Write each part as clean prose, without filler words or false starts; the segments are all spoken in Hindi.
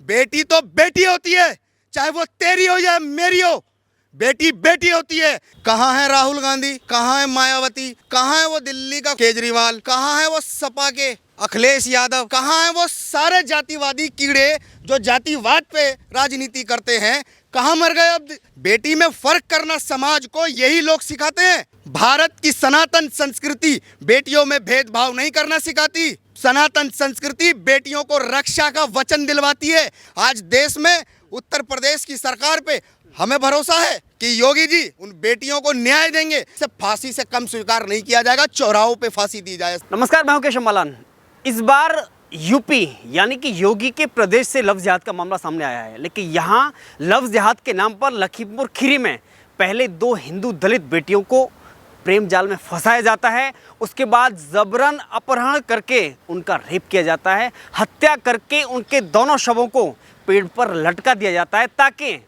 बेटी तो बेटी होती है, चाहे वो तेरी हो या मेरी हो। बेटी बेटी होती है। कहाँ है राहुल गांधी, कहाँ है मायावती, कहाँ है वो दिल्ली का केजरीवाल, कहाँ है वो सपा के अखिलेश यादव, कहाँ है वो सारे जातिवादी कीड़े जो जातिवाद पे राजनीति करते हैं, कहाँ मर गए अब। बेटी में फर्क करना समाज को यही लोग सिखाते हैं। भारत की सनातन संस्कृति बेटियों में भेदभाव नहीं करना सिखाती। सनातन संस्कृति बेटियों को रक्षा का वचन दिलवाती है। आज देश में उत्तर प्रदेश की सरकार पे हमें भरोसा है कि योगी जी उन बेटियों को न्याय देंगे। इसे फांसी से कम स्वीकार नहीं किया जाएगा, चौराहों पे फांसी दी जाए। नमस्कार, मैं हूं केशव मालान। इस बार यूपी यानी कि योगी के प्रदेश से लव जिहाद का मामला सामने आया है, लेकिन यहाँ लव जिहाद के नाम पर लखीमपुर खीरी में पहले 2 हिंदू दलित बेटियों को प्रेम जाल में फंसाया जाता है, उसके बाद जबरन अपहरण करके उनका रेप किया जाता है, हत्या करके उनके दोनों शवों को पेड़ पर लटका दिया जाता है ताकि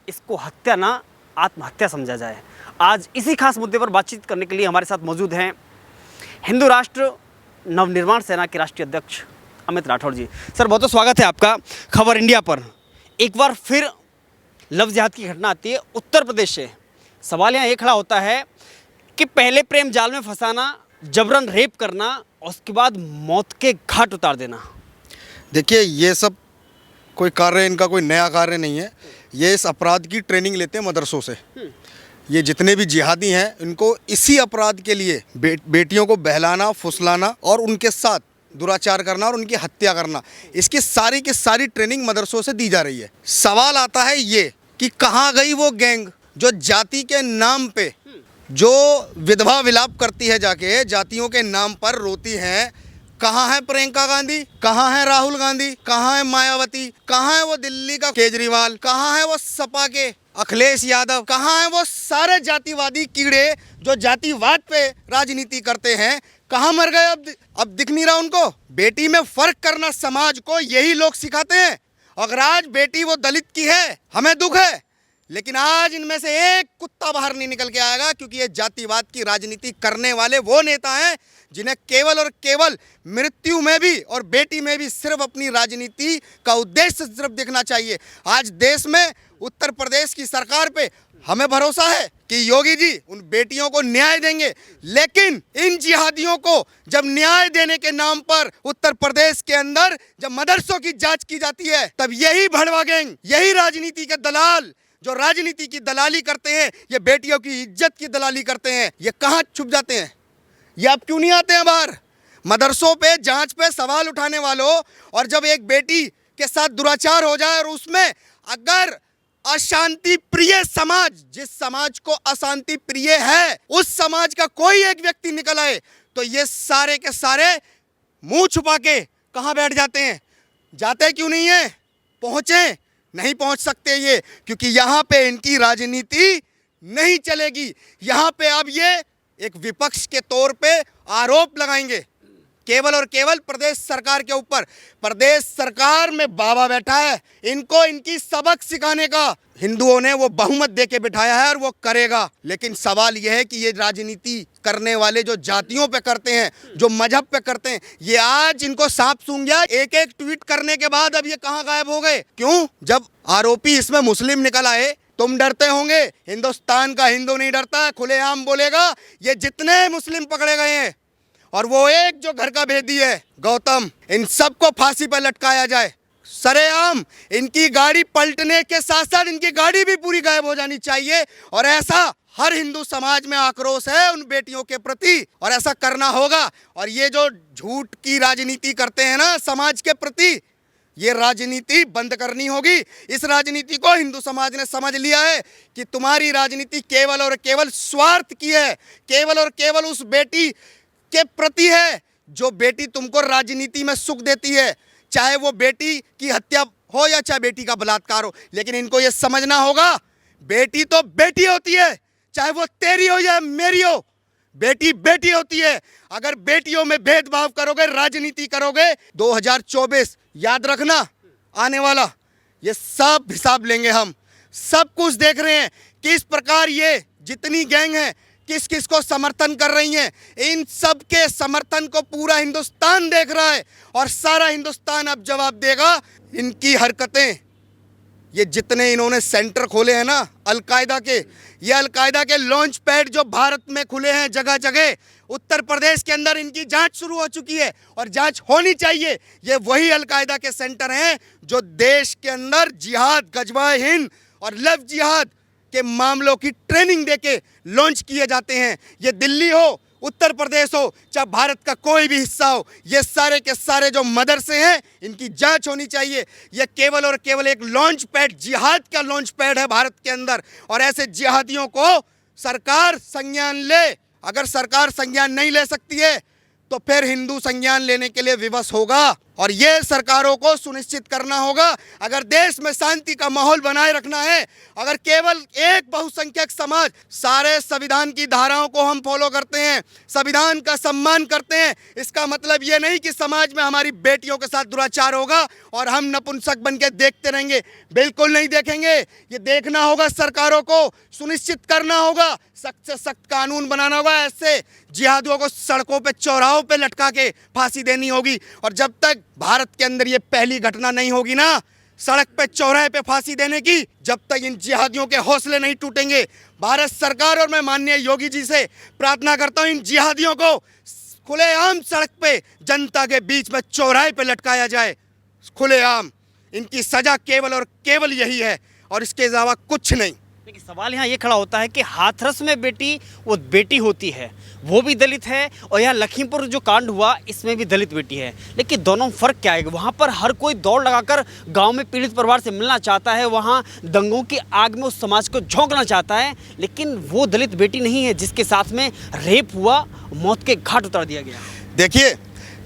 इसको हत्या ना आत्महत्या समझा जाए। आज इसी खास मुद्दे पर बातचीत करने के लिए हमारे साथ मौजूद हैं हिंदू राष्ट्र नवनिर्माण सेना के राष्ट्रीय अध्यक्ष अमित राठौर जी। सर, बहुत बहुत स्वागत है आपका खबर इंडिया पर। एक बार फिर लव जिहाद की घटना आती है उत्तर प्रदेश से। सवाल यहाँ ये खड़ा होता है कि पहले प्रेम जाल में फंसाना, जबरन रेप करना और उसके बाद मौत के घाट उतार देना। देखिए, ये सब कोई कार्य इनका कोई नया कार्य नहीं है। ये इस अपराध की ट्रेनिंग लेते हैं मदरसों से। ये जितने भी जिहादी हैं इनको इसी अपराध के लिए बेटियों को बहलाना, फुसलाना और उनके साथ दुराचार करना और उनकी हत्या करना, इसकी सारी की सारी ट्रेनिंग मदरसों से दी जा रही है। सवाल आता है ये कि कहाँ गई वो गैंग जो जाति के नाम पे जो विधवा विलाप करती है, जाके जातियों के नाम पर रोती हैं। कहाँ है प्रियंका गांधी, कहाँ है राहुल गांधी, कहाँ है मायावती, कहाँ है वो दिल्ली का केजरीवाल, कहाँ है वो सपा के अखिलेश यादव, कहाँ है वो सारे जातिवादी कीड़े जो जातिवाद पे राजनीति करते हैं, कहाँ मर गए अब दिख नहीं रहा उनको। बेटी में फर्क करना समाज को यही लोग सिखाते हैं। अगर आज बेटी वो दलित की है, हमें दुख है, लेकिन आज इनमें से एक कुत्ता बाहर नहीं निकल के आएगा, क्योंकि ये जातिवाद की राजनीति करने वाले वो नेता हैं जिन्हें केवल और केवल मृत्यु में भी और बेटी में भी सिर्फ अपनी राजनीति का उद्देश्य सिर्फ देखना चाहिए। आज देश में उत्तर प्रदेश की सरकार पे हमें भरोसा है कि योगी जी उन बेटियों को न्याय देंगे, लेकिन इन जिहादियों को जब न्याय देने के नाम पर उत्तर प्रदेश के अंदर जब मदरसों की जांच की जाती है, तब यही भड़वा गैंग, यही राजनीति के दलाल जो राजनीति की दलाली करते हैं, ये बेटियों की इज्जत की दलाली करते हैं, ये कहाँ छुप जाते हैं? ये अब क्यों नहीं आते हैं बाहर? मदरसों पे जांच पे सवाल उठाने वालों, और जब एक बेटी के साथ दुराचार हो जाए और उसमें अगर अशांति प्रिय समाज, जिस समाज को अशांति प्रिय है, उस समाज का कोई एक व्यक्ति निकल आए, तो ये सारे के सारे मुंह छुपा के कहाँ बैठ जाते हैं? जाते क्यों नहीं है? पहुंचे नहीं पहुंच सकते ये, क्योंकि यहाँ पे इनकी राजनीति नहीं चलेगी। यहाँ पे अब ये एक विपक्ष के तौर पे आरोप लगाएंगे केवल और केवल प्रदेश सरकार के ऊपर। प्रदेश सरकार में बाबा बैठा है, इनको इनकी सबक सिखाने का हिंदुओं ने वो बहुमत देके बिठाया है और वो करेगा। लेकिन सवाल यह है कि ये राजनीति करने वाले जो जातियों पे करते हैं, जो मजहब पे करते हैं, ये आज इनको सांप सूंघ गया। एक एक ट्वीट करने के बाद अब ये कहाँ गायब हो गए? क्यों? जब आरोपी इसमें मुस्लिम निकल आए, तुम डरते होंगे, हिंदुस्तान का हिंदू नहीं डरता, खुलेआम बोलेगा। ये जितने मुस्लिम पकड़े गए हैं और वो एक जो घर का भेदी है गौतम, इन सबको फांसी पर लटकाया जाए सरेआम। इनकी गाड़ी पलटने के साथ साथ इनकी गाड़ी भी पूरी गायब हो जानी चाहिए। और ऐसा हर हिंदू समाज में आक्रोश है उन बेटियों के प्रति, और ऐसा करना होगा। और ये जो झूठ की राजनीति करते हैं ना समाज के प्रति, ये राजनीति बंद करनी होगी। इस राजनीति को हिंदू समाज ने समझ लिया है कि तुम्हारी राजनीति केवल और केवल स्वार्थ की है, केवल और केवल उस बेटी के प्रति है जो बेटी तुमको राजनीति में सुख देती है, चाहे वो बेटी की हत्या हो या चाहे बेटी का बलात्कार हो। लेकिन इनको ये समझना होगा, बेटी तो बेटी होती है, चाहे वो तेरी हो या मेरी हो। बेटी बेटी होती है। अगर बेटियों में भेदभाव करोगे, राजनीति करोगे, 2024 याद रखना आने वाला, ये सब हिसाब लेंगे हम। सब कुछ देख रहे हैं किस प्रकार ये जितनी गैंग है किस किस को समर्थन कर रही हैं। इन सब के समर्थन को पूरा हिंदुस्तान देख रहा है, और सारा हिंदुस्तान अब जवाब देगा इनकी हरकतें, ये जितने इन्होंने सेंटर खोले हैं ना अलकायदा के, ये अलकायदा के लॉन्च पैड जो भारत में खुले हैं जगह जगह, उत्तर प्रदेश के अंदर इनकी जांच शुरू हो चुकी है और जांच होनी चाहिए। ये वही अलकायदा के सेंटर हैं जो देश के अंदर जिहाद, गजवा हिंद और लव जिहाद के मामलों की ट्रेनिंग देके लॉन्च किए जाते हैं। ये दिल्ली हो, उत्तर प्रदेश हो, चाहे भारत का कोई भी हिस्सा हो, ये सारे के सारे जो मदरसे हैं इनकी जांच होनी चाहिए। ये केवल और केवल एक लॉन्च पैड, जिहाद का लॉन्च पैड है भारत के अंदर, और ऐसे जिहादियों को सरकार संज्ञान ले। अगर सरकार संज्ञान नहीं ले सकती है तो फिर हिंदू संज्ञान लेने के लिए विवश होगा, और ये सरकारों को सुनिश्चित करना होगा। अगर देश में शांति का माहौल बनाए रखना है, अगर केवल एक बहुसंख्यक समाज, सारे संविधान की धाराओं को हम फॉलो करते हैं, संविधान का सम्मान करते हैं, इसका मतलब ये नहीं कि समाज में हमारी बेटियों के साथ दुराचार होगा और हम नपुंसक बन के देखते रहेंगे। बिल्कुल नहीं देखेंगे। ये देखना होगा, सरकारों को सुनिश्चित करना होगा, सख्त से सख्त कानून बनाना होगा। ऐसे जिहादियों को सड़कों पे, चौराहों पे लटका के फांसी देनी होगी। और जब तक भारत के अंदर ये पहली घटना नहीं होगी ना सड़क पे, चौराहे पे फांसी देने की, जब तक इन जिहादियों के हौसले नहीं टूटेंगे। भारत सरकार और मैं माननीय योगी जी से प्रार्थना करता हूं, इन जिहादियों को खुलेआम सड़क पे, जनता के बीच में, चौराहे पे लटकाया जाए, खुलेआम। इनकी सजा केवल और केवल यही है और इसके अलावा कुछ नहीं। लेकिन सवाल यहाँ ये खड़ा होता है कि हाथरस में बेटी वो बेटी होती है, वो भी दलित है, और यहाँ लखीमपुर जो कांड हुआ इसमें भी दलित बेटी है, लेकिन दोनों में फ़र्क क्या है? वहाँ पर हर कोई दौड़ लगाकर गांव में पीड़ित परिवार से मिलना चाहता है, वहाँ दंगों की आग में उस समाज को झोंकना चाहता है, लेकिन वो दलित बेटी नहीं है जिसके साथ में रेप हुआ, मौत के घाट उतार दिया गया। देखिए,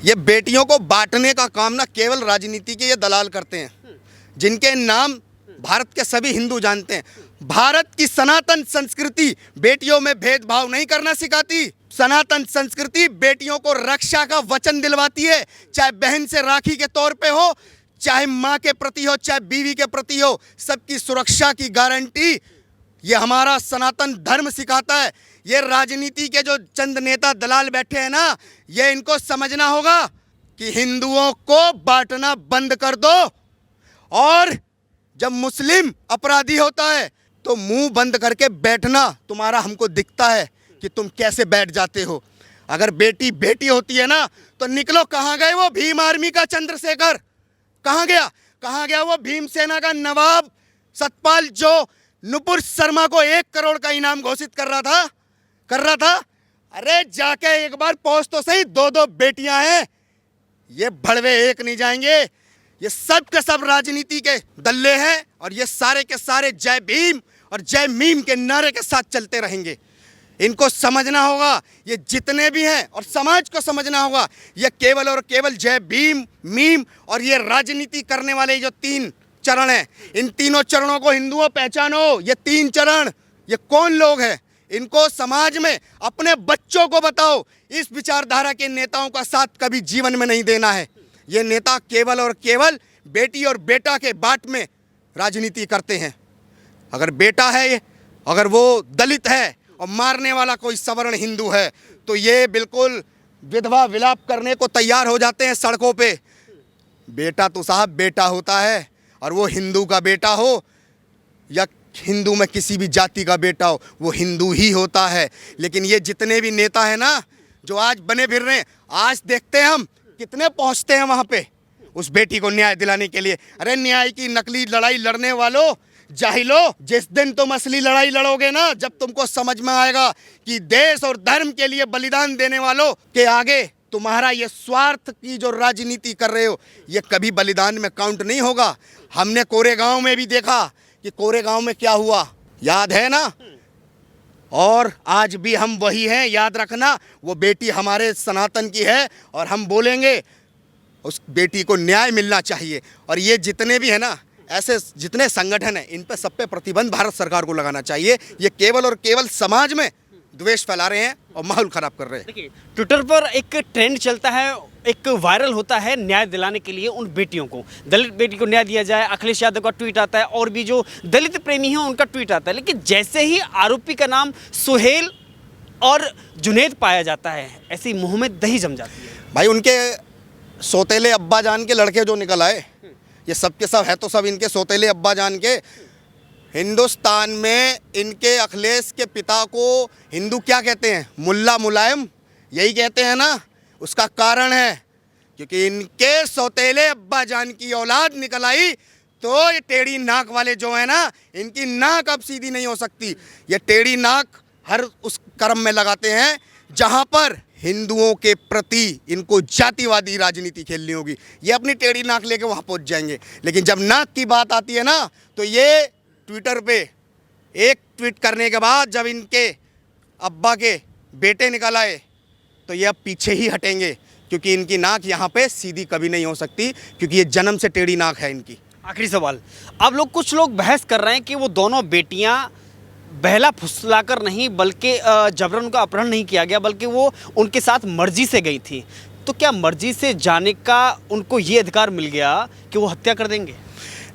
ये बेटियों को बांटने का काम ना केवल राजनीति के ये दलाल करते हैं, जिनके नाम भारत के सभी हिंदू जानते हैं। भारत की सनातन संस्कृति बेटियों में भेदभाव नहीं करना सिखाती। सनातन संस्कृति बेटियों को रक्षा का वचन दिलवाती है, चाहे बहन से राखी के तौर पे हो, चाहे माँ के प्रति हो, चाहे बीवी के प्रति हो, सबकी सुरक्षा की गारंटी ये हमारा सनातन धर्म सिखाता है। ये राजनीति के जो चंद नेता दलाल बैठे हैं ना, ये इनको समझना होगा कि हिंदुओं को बांटना बंद कर दो, और जब मुस्लिम अपराधी होता है तो मुंह बंद करके बैठना तुम्हारा हमको दिखता है कि तुम कैसे बैठ जाते हो। अगर बेटी बेटी होती है ना तो निकलो। कहाँ गए वो भीम आर्मी का चंद्रशेखर? कहाँ गया? कहाँ गया वो भीमसेना का नवाब सतपाल जो नुपुर शर्मा को 1 करोड़ का इनाम घोषित कर रहा था? अरे जाके एक बार पहुंच तो सही। 2-2 बेटियां हैं, ये भड़वे एक नहीं जाएंगे। ये सब के सब राजनीति के दल्ले हैं और ये सारे के सारे जय भीम और जय मीम के नारे के साथ चलते रहेंगे। इनको समझना होगा, ये जितने भी हैं, और समाज को समझना होगा, ये केवल और केवल जय भीम, मीम और ये राजनीति करने वाले जो 3 चरण हैं, इन तीनों चरणों को हिंदुओं पहचानो। ये 3 चरण, ये कौन लोग हैं, इनको समाज में अपने बच्चों को बताओ। इस विचारधारा के नेताओं का साथ कभी जीवन में नहीं देना है। ये नेता केवल और केवल बेटी और बेटा के बाट में राजनीति करते हैं। अगर बेटा है, अगर वो दलित है और मारने वाला कोई सवर्ण हिंदू है, तो ये बिल्कुल विधवा विलाप करने को तैयार हो जाते हैं सड़कों पे। बेटा तो साहब बेटा होता है, और वो हिंदू का बेटा हो या हिंदू में किसी भी जाति का बेटा हो, वो हिंदू ही होता है। लेकिन ये जितने भी नेता हैं ना जो आज बने फिर रहे हैं, आज देखते हैं हम कितने पहुंचते हैं वहाँ पे उस बेटी को न्याय दिलाने के लिए। अरे न्याय की नकली लड़ाई लड़ने वालों, जाहिलो, जिस दिन तुम असली लड़ाई लड़ोगे ना, जब तुमको समझ में आएगा कि देश और धर्म के लिए बलिदान देने वालों के आगे तुम्हारा ये स्वार्थ की जो राजनीति कर रहे हो, ये कभी बलिदान में काउंट नहीं होगा। हमने कोरेगांव में भी देखा कि कोरेगांव में क्या हुआ, याद है ना? और आज भी हम वही हैं, याद रखना। वो बेटी हमारे सनातन की है और हम बोलेंगे उस बेटी को न्याय मिलना चाहिए। और ये जितने भी हैं ना, ऐसे जितने संगठन हैं, इन पे सब पे प्रतिबंध भारत सरकार को लगाना चाहिए। ये केवल और केवल समाज में द्वेष फैला रहे हैं और माहौल खराब कर रहे हैं। देखिए, ट्विटर पर एक ट्रेंड चलता है, एक वायरल होता है न्याय दिलाने के लिए उन बेटियों को, दलित बेटी को न्याय दिया जाए। अखिलेश यादव का ट्वीट आता है और भी जो दलित प्रेमी हैं उनका ट्वीट आता है। लेकिन जैसे ही आरोपी का नाम सुहेल और जुनैद पाया जाता है, ऐसी मुंह में दही जम जाती है। भाई, उनके सौतेले अब्बा जान के लड़के जो निकल आए, ये सब के सब है तो सब इनके सौतेले अब्बा जान के। हिंदुस्तान में इनके अखिलेश के पिता को हिंदू क्या कहते हैं? मुल्ला मुलायम, यही कहते हैं ना। उसका कारण है क्योंकि इनके सौतेले अब्बा जान की औलाद निकल आई, तो ये टेढ़ी नाक वाले जो है ना, इनकी नाक अब सीधी नहीं हो सकती। ये टेढ़ी नाक हर उस कर्म में लगाते हैं जहां पर हिंदुओं के प्रति इनको जातिवादी राजनीति खेलनी होगी। ये अपनी टेढ़ी नाक लेके वहां पहुंच जाएंगे। लेकिन जब नाक की बात आती है ना, तो ये ट्विटर पे एक ट्वीट करने के बाद जब इनके अब्बा के बेटे निकल आए, तो ये अब पीछे ही हटेंगे, क्योंकि इनकी नाक यहाँ पे सीधी कभी नहीं हो सकती, क्योंकि ये जन्म से टेढ़ी नाक है इनकी। आखिरी सवाल, अब कुछ लोग बहस कर रहे हैं कि वो दोनों बेटियां बहला फुसलाकर नहीं, बल्कि जबरन उनका अपहरण नहीं किया गया, बल्कि वो उनके साथ मर्जी से गई थी। तो क्या मर्जी से जाने का उनको ये अधिकार मिल गया कि वो हत्या कर देंगे?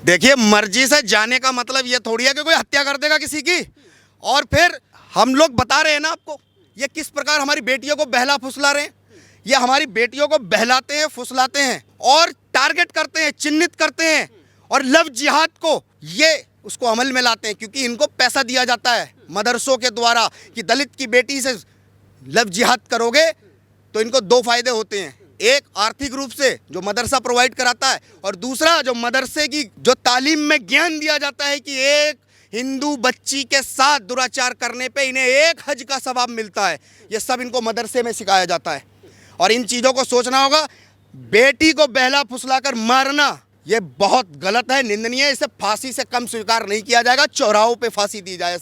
देखिए, मर्जी से जाने का मतलब ये थोड़ी है कि कोई हत्या कर देगा किसी की। और फिर हम लोग बता रहे हैं ना आपको, ये किस प्रकार हमारी बेटियों को बहला फुसला रहे हैं। ये हमारी बेटियों को बहलाते हैं, फुसलाते हैं और टारगेट करते हैं, चिन्हित करते हैं, और लव जिहाद को ये उसको अमल में लाते हैं, क्योंकि इनको पैसा दिया जाता है मदरसों के द्वारा कि दलित की बेटी से लव जिहाद करोगे तो इनको दो फायदे होते हैं। एक, आर्थिक रूप से जो मदरसा प्रोवाइड कराता है, और दूसरा, जो मदरसे की जो तालीम में ज्ञान दिया जाता है कि एक हिंदू बच्ची के साथ दुराचार करने पे इन्हें 1 हज का सवाब मिलता है। ये सब इनको मदरसे में सिखाया जाता है। और इन चीज़ों को सोचना होगा। बेटी को बहला फुसलाकर मारना ये बहुत गलत है, निंदनीय है। इसे फांसी से कम स्वीकार नहीं किया जाएगा, चौराहों पे फांसी दी जाए।